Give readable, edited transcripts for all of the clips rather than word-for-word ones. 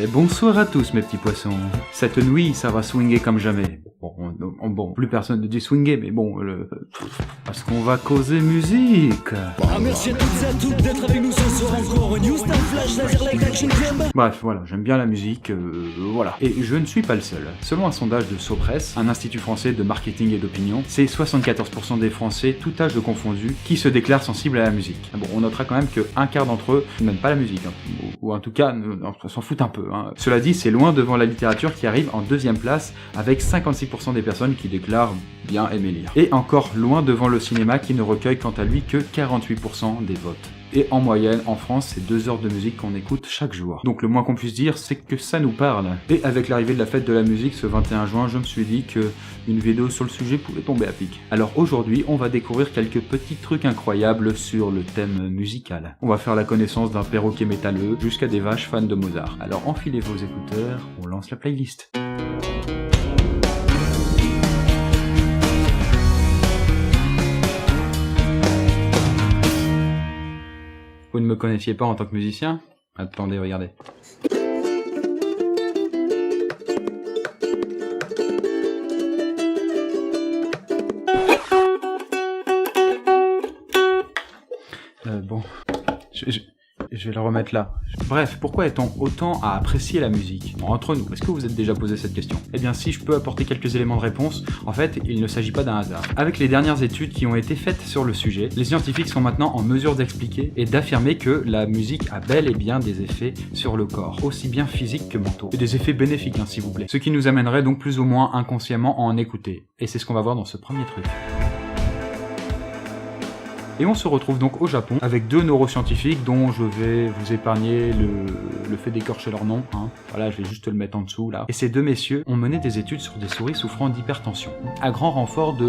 Et bonsoir à tous mes petits poissons. Cette nuit, ça va swinguer comme jamais. Bon, plus personne ne dit swinguer, mais bon, parce qu'on va causer musique. Merci à toutes et à toutes d'être avec nous ce soir encore. News, Time Flash, Laser Light Action Club. Bref, voilà, j'aime bien la musique, voilà. Et je ne suis pas le seul. Selon un sondage de Sopress, un institut français de marketing et d'opinion, c'est 74% des Français, tout âge de confondu, qui se déclarent sensibles à la musique. Bon, on notera quand même que un quart d'entre eux n'aiment pas la musique, hein, ou en tout cas, s'en foutent un peu. Hein. Cela dit, c'est loin devant la littérature qui arrive en deuxième place, avec 56% des personnes qui déclarent bien aimer lire. Et encore loin devant le cinéma qui ne recueille quant à lui que 48% des votes. Et en moyenne, en France, c'est 2 heures de musique qu'on écoute chaque jour. Donc le moins qu'on puisse dire, c'est que ça nous parle. Et avec l'arrivée de la fête de la musique ce 21 juin, je me suis dit que une vidéo sur le sujet pouvait tomber à pic. Alors aujourd'hui, on va découvrir quelques petits trucs incroyables sur le thème musical. On va faire la connaissance d'un perroquet métalleux jusqu'à des vaches fans de Mozart. Alors enfilez vos écouteurs, on lance la playlist. Vous ne me connaissiez pas en tant que musicien? Attendez, regardez. Bon... Je vais le remettre là. Bref, pourquoi est-on autant à apprécier la musique? Bon, entre nous, est-ce que vous vous êtes déjà posé cette question? Eh bien si je peux apporter quelques éléments de réponse, en fait, il ne s'agit pas d'un hasard. Avec les dernières études qui ont été faites sur le sujet, les scientifiques sont maintenant en mesure d'expliquer et d'affirmer que la musique a bel et bien des effets sur le corps, aussi bien physiques que mentaux. Et des effets bénéfiques, hein, s'il vous plaît. Ce qui nous amènerait donc plus ou moins inconsciemment à en écouter. Et c'est ce qu'on va voir dans ce premier truc. Et on se retrouve donc au Japon avec 2 neuroscientifiques dont je vais vous épargner le fait d'écorcher leur nom. Hein. Voilà, je vais juste le mettre en dessous là. Et ces 2 messieurs ont mené des études sur des souris souffrant d'hypertension, à grand renfort de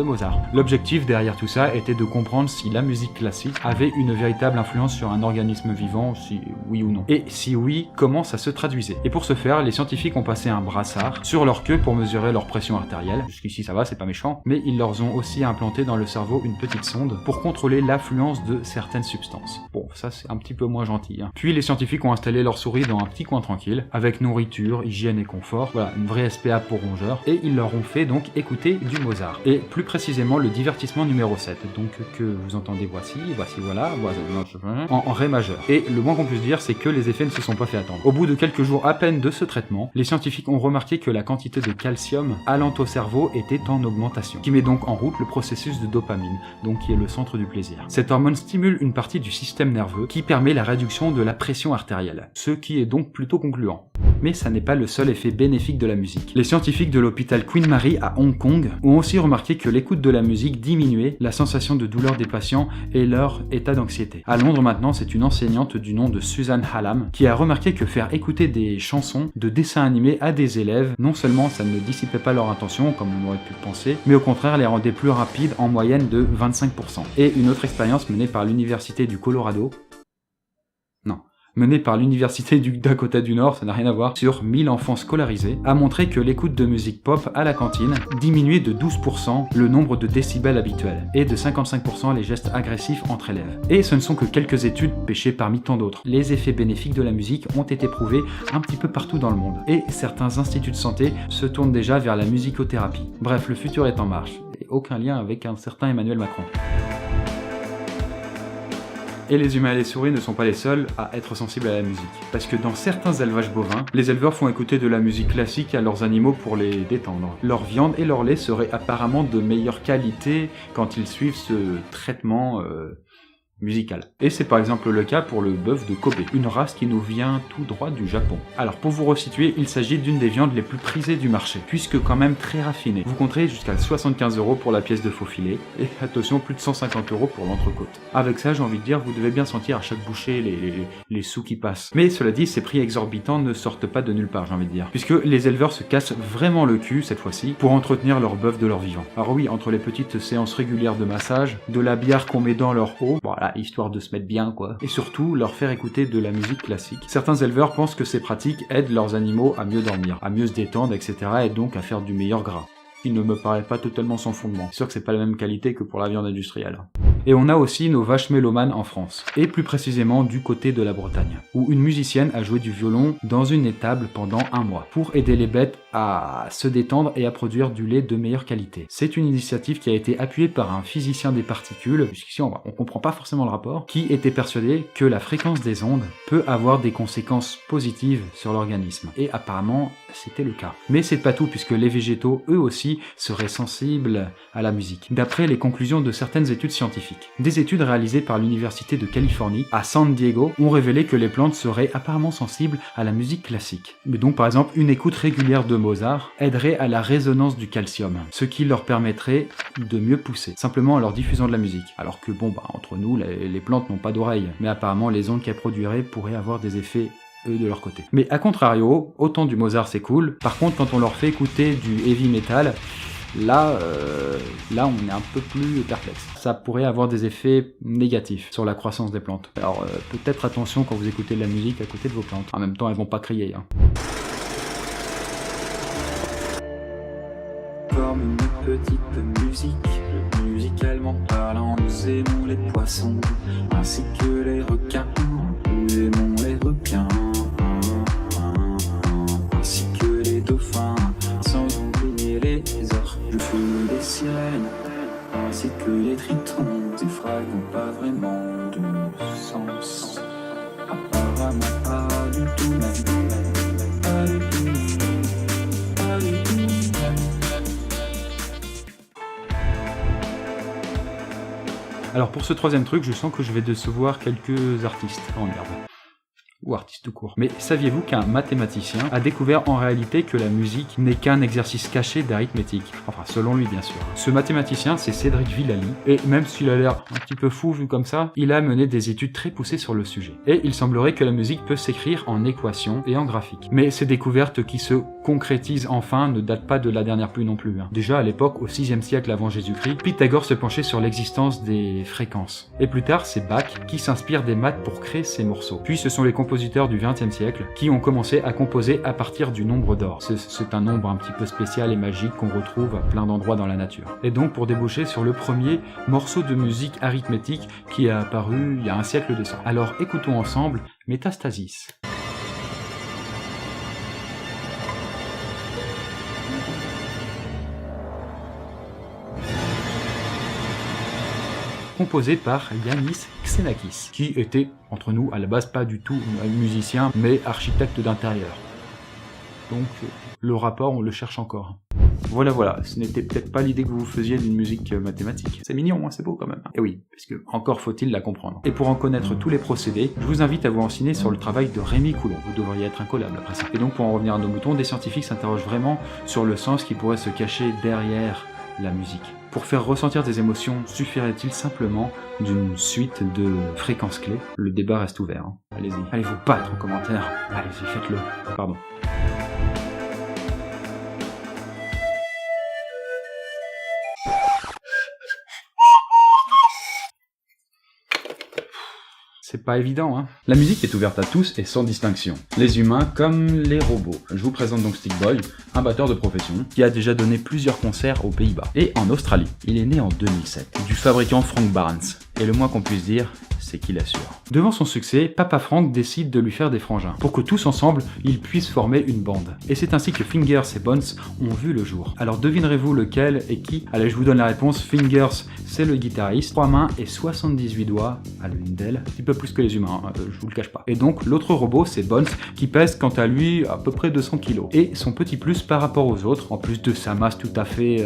Mozart. L'objectif derrière tout ça était de comprendre si la musique classique avait une véritable influence sur un organisme vivant, si oui ou non. Et si oui, comment ça se traduisait. Et pour ce faire, les scientifiques ont passé un brassard sur leur queue pour mesurer leur pression artérielle. Jusqu'ici ça va, c'est pas méchant. Mais ils leur ont aussi implanté dans le cerveau une petite sonde pour contrôler l'affluence de certaines substances. Bon, ça c'est un petit peu moins gentil. Hein. Puis les scientifiques ont installé leur souris dans un petit coin tranquille, avec nourriture, hygiène et confort, voilà, une vraie SPA pour rongeurs, et ils leur ont fait donc écouter du Mozart. Et plus précisément le divertissement numéro 7, donc que vous entendez voici, voilà, en ré majeur. Et le moins qu'on puisse dire, c'est que les effets ne se sont pas fait attendre. Au bout de quelques jours à peine de ce traitement, les scientifiques ont remarqué que la quantité de calcium allant au cerveau était en augmentation, qui met donc en route le processus de dopamine, donc qui est le centre du plaisir. Cette hormone stimule une partie du système nerveux qui permet la réduction de la pression artérielle, ce qui est donc plutôt concluant. Mais ça n'est pas le seul effet bénéfique de la musique. Les scientifiques de l'hôpital Queen Mary à Hong Kong ont aussi remarqué que l'écoute de la musique diminuait la sensation de douleur des patients et leur état d'anxiété. À Londres maintenant, c'est une enseignante du nom de Susan Hallam qui a remarqué que faire écouter des chansons de dessins animés à des élèves, non seulement ça ne dissipait pas leur attention, comme on aurait pu le penser, mais au contraire les rendait plus rapides en moyenne de 25%. Et une autre expérience menée par l'université du Colorado, menée par l'université du Dakota du Nord, ça n'a rien à voir, sur 1000 enfants scolarisés, a montré que l'écoute de musique pop à la cantine diminuait de 12% le nombre de décibels habituels, et de 55% les gestes agressifs entre élèves. Et ce ne sont que quelques études pêchées parmi tant d'autres. Les effets bénéfiques de la musique ont été prouvés un petit peu partout dans le monde, et certains instituts de santé se tournent déjà vers la musicothérapie. Bref, le futur est en marche, et aucun lien avec un certain Emmanuel Macron. Et les humains et les souris ne sont pas les seuls à être sensibles à la musique. Parce que dans certains élevages bovins, les éleveurs font écouter de la musique classique à leurs animaux pour les détendre. Leur viande et leur lait seraient apparemment de meilleure qualité quand ils suivent ce traitement musical. Et c'est par exemple le cas pour le bœuf de Kobe, une race qui nous vient tout droit du Japon. Alors pour vous resituer, il s'agit d'une des viandes les plus prisées du marché, puisque quand même très raffinée. Vous compterez jusqu'à 75 € pour la pièce de faux filet, et attention, plus de 150 € pour l'entrecôte. Avec ça, j'ai envie de dire, vous devez bien sentir à chaque bouchée les sous qui passent. Mais cela dit, ces prix exorbitants ne sortent pas de nulle part, j'ai envie de dire, puisque les éleveurs se cassent vraiment le cul, cette fois-ci, pour entretenir leur bœuf de leur vivant. Alors oui, entre les petites séances régulières de massage, de la bière qu'on met dans leur eau, voilà, histoire de se mettre bien quoi, et surtout leur faire écouter de la musique classique. Certains éleveurs pensent que ces pratiques aident leurs animaux à mieux dormir, à mieux se détendre, etc. et donc à faire du meilleur gras. Il ne me paraît pas totalement sans fondement. C'est sûr que c'est pas la même qualité que pour la viande industrielle. Et on a aussi nos vaches mélomanes en France, et plus précisément du côté de la Bretagne, où une musicienne a joué du violon dans une étable pendant 1 mois, pour aider les bêtes à se détendre et à produire du lait de meilleure qualité. C'est une initiative qui a été appuyée par un physicien des particules, puisqu'ici on comprend pas forcément le rapport, qui était persuadé que la fréquence des ondes peut avoir des conséquences positives sur l'organisme. Et apparemment, c'était le cas. Mais c'est pas tout, puisque les végétaux, eux aussi, seraient sensibles à la musique, d'après les conclusions de certaines études scientifiques. Des études réalisées par l'Université de Californie, à San Diego, ont révélé que les plantes seraient apparemment sensibles à la musique classique. Mais donc, par exemple, une écoute régulière de Mozart aiderait à la résonance du calcium, ce qui leur permettrait de mieux pousser, simplement en leur diffusant de la musique. Alors que bon, entre nous, les plantes n'ont pas d'oreilles, mais apparemment les ondes qu'elles produiraient pourraient avoir des effets eux de leur côté. Mais à contrario, autant du Mozart c'est cool, par contre quand on leur fait écouter du heavy metal, là on est un peu plus perplexe. Ça pourrait avoir des effets négatifs sur la croissance des plantes. Alors peut-être attention quand vous écoutez de la musique à côté de vos plantes. En même temps elles vont pas crier. Comme une petite musique, musicalement parlant, nous aimons les poissons, ainsi que les requins. Nous aimons les requins, ainsi que les dauphins, sans oublier les orques, les sirènes, ainsi que les tritons. Ces phrases n'ont pas vraiment de sens, apparemment pas du tout même, pas du tout, pas du tout. Alors pour ce troisième truc, je sens que je vais décevoir quelques artistes. Oh merde. Ou artistes tout court. Mais saviez-vous qu'un mathématicien a découvert en réalité que la musique n'est qu'un exercice caché d'arithmétique? Enfin, selon lui, bien sûr. Ce mathématicien, c'est Cédric Villani, et même s'il a l'air un petit peu fou vu comme ça, il a mené des études très poussées sur le sujet. Et il semblerait que la musique peut s'écrire en équations et en graphiques. Mais ces découvertes qui se concrétisent enfin ne datent pas de la dernière pluie non plus. Déjà à l'époque, au 6e siècle avant Jésus-Christ, Pythagore se penchait sur l'existence des fréquences. Et plus tard, c'est Bach qui s'inspire des maths pour créer ses morceaux. Puis ce sont les compositeurs du XXe siècle qui ont commencé à composer à partir du nombre d'or. C'est un nombre un petit peu spécial et magique qu'on retrouve à plein d'endroits dans la nature. Et donc pour déboucher sur le premier morceau de musique arithmétique qui est apparu il y a un siècle de ça. Alors écoutons ensemble Métastasis. Composé par Yanis Xenakis, qui était, entre nous, à la base pas du tout un musicien, mais architecte d'intérieur. Donc, le rapport, on le cherche encore. Voilà, ce n'était peut-être pas l'idée que vous vous faisiez d'une musique mathématique. C'est mignon, c'est beau quand même. Et oui, puisque encore faut-il la comprendre. Et pour en connaître tous les procédés, je vous invite à vous renseigner sur le travail de Rémi Coulon. Vous devriez être incollable après ça. Et donc, pour en revenir à nos moutons, des scientifiques s'interrogent vraiment sur le sens qui pourrait se cacher derrière la musique. Pour faire ressentir des émotions, suffirait-il simplement d'une suite de fréquences clés? Le débat reste ouvert. Allez-y. Allez vous battre en commentaire. Allez-y, faites-le. Pardon. C'est pas évident, La musique est ouverte à tous et sans distinction. Les humains comme les robots. Je vous présente donc Stickboy, un batteur de profession, qui a déjà donné plusieurs concerts aux Pays-Bas et en Australie. Il est né en 2007, du fabricant Frank Barnes. Et le moins qu'on puisse dire, c'est qu'il assure. Devant son succès, Papa Frank décide de lui faire des frangins, pour que tous ensemble, ils puissent former une bande. Et c'est ainsi que Fingers et Bones ont vu le jour. Alors devinerez-vous lequel et qui? Allez, je vous donne la réponse. Fingers, c'est le guitariste, 3 mains et 78 doigts à l'une d'elles, un petit peu plus que les humains, je vous le cache pas. Et donc l'autre robot, c'est Bones, qui pèse quant à lui à peu près 200 kg. Et son petit plus par rapport aux autres, en plus de sa masse tout à fait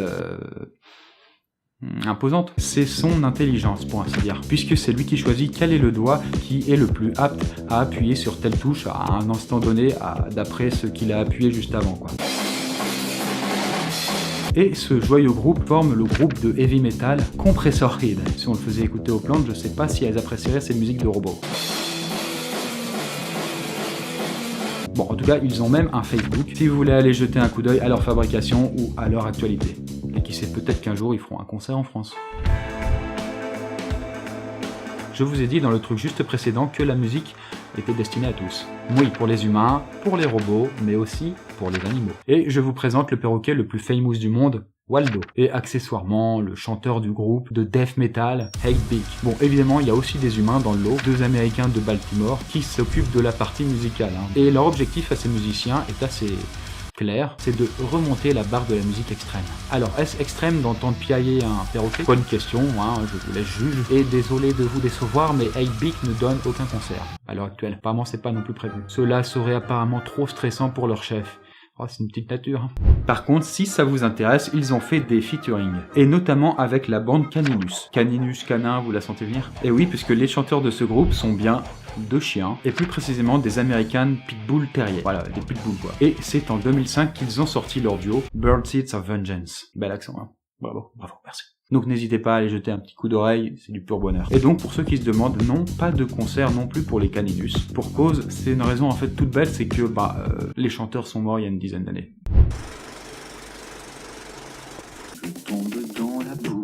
imposante, c'est son intelligence pour ainsi dire, puisque c'est lui qui choisit quel est le doigt qui est le plus apte à appuyer sur telle touche à un instant donné, d'après ce qu'il a appuyé juste avant, quoi. Et ce joyeux groupe forme le groupe de heavy metal Compressor Head. Si on le faisait écouter aux plantes, je sais pas si elles apprécieraient ces musiques de robots. Bon, en tout cas, ils ont même un Facebook, si vous voulez aller jeter un coup d'œil à leur fabrication ou à leur actualité. Et qui sait, peut-être qu'un jour, ils feront un concert en France. Je vous ai dit dans le truc juste précédent que la musique était destinée à tous. Oui, pour les humains, pour les robots, mais aussi pour les animaux. Et je vous présente le perroquet le plus famous du monde, Waldo, et accessoirement le chanteur du groupe de death metal, Hate Beak. Bon, évidemment, il y a aussi des humains dans le lot, 2 Américains de Baltimore, qui s'occupent de la partie musicale. Et leur objectif à ces musiciens est assez clair, c'est de remonter la barre de la musique extrême. Alors, est-ce extrême d'entendre piailler un perroquet? Bonne question, je vous laisse juge. Et désolé de vous décevoir, mais Hate Beak ne donne aucun concert à l'heure actuelle. Apparemment, c'est pas non plus prévu. Cela serait apparemment trop stressant pour leur chef. Oh, c'est une petite nature. Par contre, si ça vous intéresse, ils ont fait des featuring. Et notamment avec la bande Caninus. Caninus, canin, vous la sentez venir? Et oui, puisque les chanteurs de ce groupe sont bien 2 chiens, et plus précisément des American Pitbull Terriers. Voilà, des pitbulls quoi. Et c'est en 2005 qu'ils ont sorti leur duo, Birdseeds of Vengeance. Bel accent, hein. Bravo, merci. Donc n'hésitez pas à aller jeter un petit coup d'oreille, c'est du pur bonheur. Et donc pour ceux qui se demandent, non, pas de concert non plus pour les Caninus. Pour cause, c'est une raison en fait toute belle, c'est que les chanteurs sont morts il y a une dizaine d'années. Je tombe dans la boue.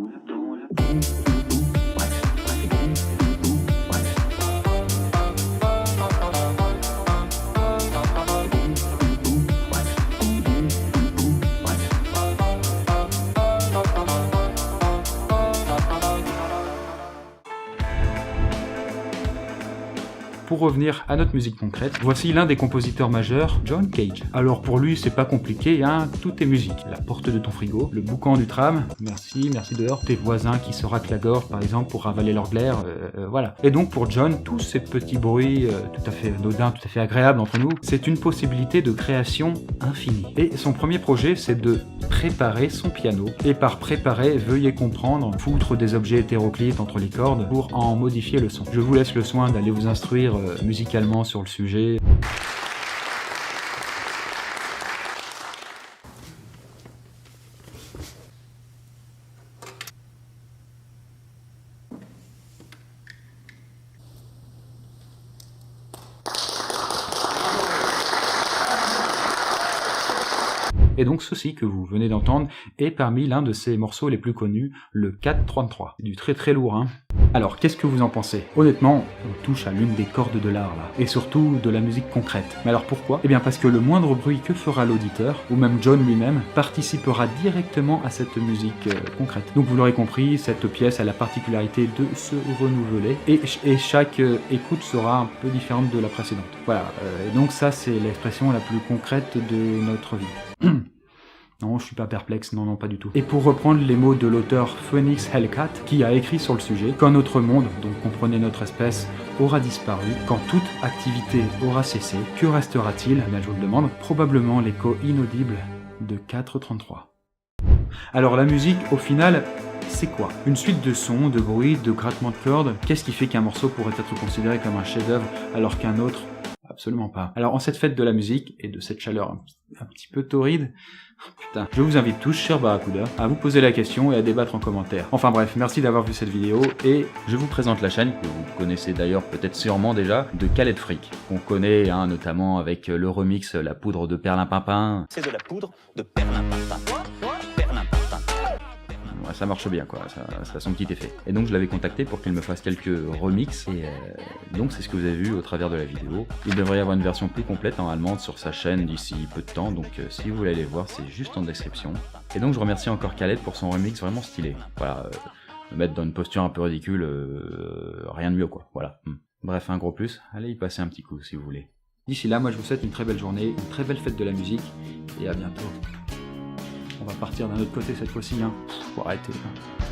Pour revenir à notre musique concrète, voici l'un des compositeurs majeurs, John Cage. Alors pour lui, c'est pas compliqué, hein, tout est musique. La porte de ton frigo, le boucan du tram, merci dehors, tes voisins qui se raclent la gorge par exemple pour ravaler leur glaire, voilà. Et donc pour John, tous ces petits bruits tout à fait anodins, tout à fait agréables entre nous, c'est une possibilité de création infinie. Et son premier projet, c'est de préparer son piano. Et par préparer, veuillez comprendre, foutre des objets hétéroclites entre les cordes pour en modifier le son. Je vous laisse le soin d'aller vous instruire musicalement sur le sujet. Et donc ceci que vous venez d'entendre est parmi l'un de ses morceaux les plus connus, le 4-33. Du très lourd, hein. Alors, qu'est-ce que vous en pensez? Honnêtement, on touche à l'une des cordes de l'art, là. Et surtout, de la musique concrète. Mais alors pourquoi? Eh bien parce que le moindre bruit que fera l'auditeur, ou même John lui-même, participera directement à cette musique concrète. Donc vous l'aurez compris, cette pièce a la particularité de se renouveler, et chaque écoute sera un peu différente de la précédente. Voilà, et donc ça c'est l'expression la plus concrète de notre vie. Non, je suis pas perplexe, non, pas du tout. Et pour reprendre les mots de l'auteur Phoenix Hellcat, qui a écrit sur le sujet, quand notre monde, donc comprenez notre espèce, aura disparu, quand toute activité aura cessé, que restera-t-il? Eh bien, je vous le demande, probablement l'écho inaudible de 433. Alors la musique, au final, c'est quoi? Une suite de sons, de bruits, de grattements de cordes. Qu'est-ce qui fait qu'un morceau pourrait être considéré comme un chef-d'œuvre alors qu'un autre? Absolument pas. Alors en cette fête de la musique et de cette chaleur un petit peu torride, putain, je vous invite tous, chers Barracuda, à vous poser la question et à débattre en commentaire. Enfin bref, merci d'avoir vu cette vidéo et je vous présente la chaîne, que vous connaissez d'ailleurs peut-être sûrement déjà, de Khaled Freak, qu'on connaît notamment avec le remix La poudre de perlimpinpin. C'est de la poudre de perlimpinpin. Ouais, ça marche bien quoi, ça a son petit effet. Et donc je l'avais contacté pour qu'il me fasse quelques remixes et donc c'est ce que vous avez vu au travers de la vidéo. Il devrait y avoir une version plus complète en allemande sur sa chaîne d'ici peu de temps, donc si vous voulez aller voir, c'est juste en description. Et donc je remercie encore Khaled pour son remix vraiment stylé. Voilà, me mettre dans une posture un peu ridicule, rien de mieux quoi, voilà. Bref, un gros plus, allez y passer un petit coup si vous voulez. D'ici là, moi je vous souhaite une très belle journée, une très belle fête de la musique et à bientôt. On va partir d'un autre côté cette fois-ci, hein. Faut arrêter. Hein.